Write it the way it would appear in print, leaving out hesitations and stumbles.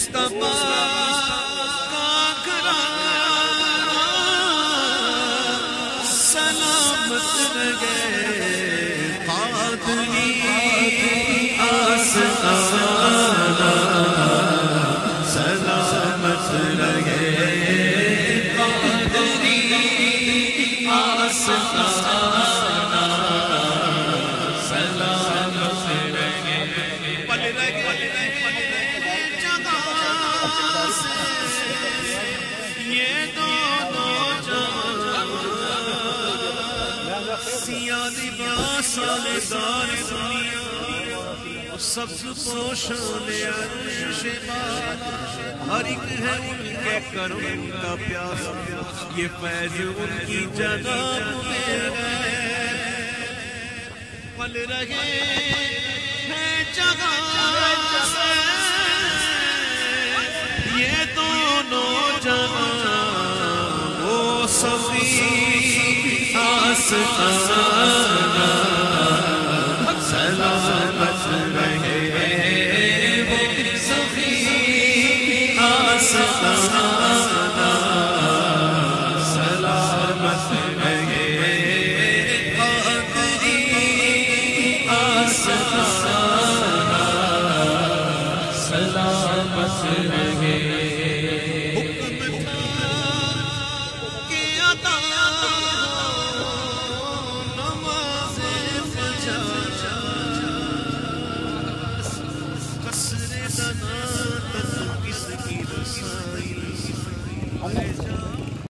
مصطفیٰ کا گھرانہ سلامت رہے قادری آستانہ سلامت رہے قادری آستانہ سلامت رہے پل رہے جگہ سے یہ دونوں جہاں سیاہ لباس دار دنیا سبز پوشان عرش باد ہر ایک ہے ان کے کرم کا پیاسا یہ فیض ان کی جناب میں ہے پل رہے ہیں جگہ سے یہ دونوں جہاں وہ سبھی آستانہ سلامت رہے وہ سبھی آستانہ سلامت رہے قادری آستانہ سلامت رہے قصر دنا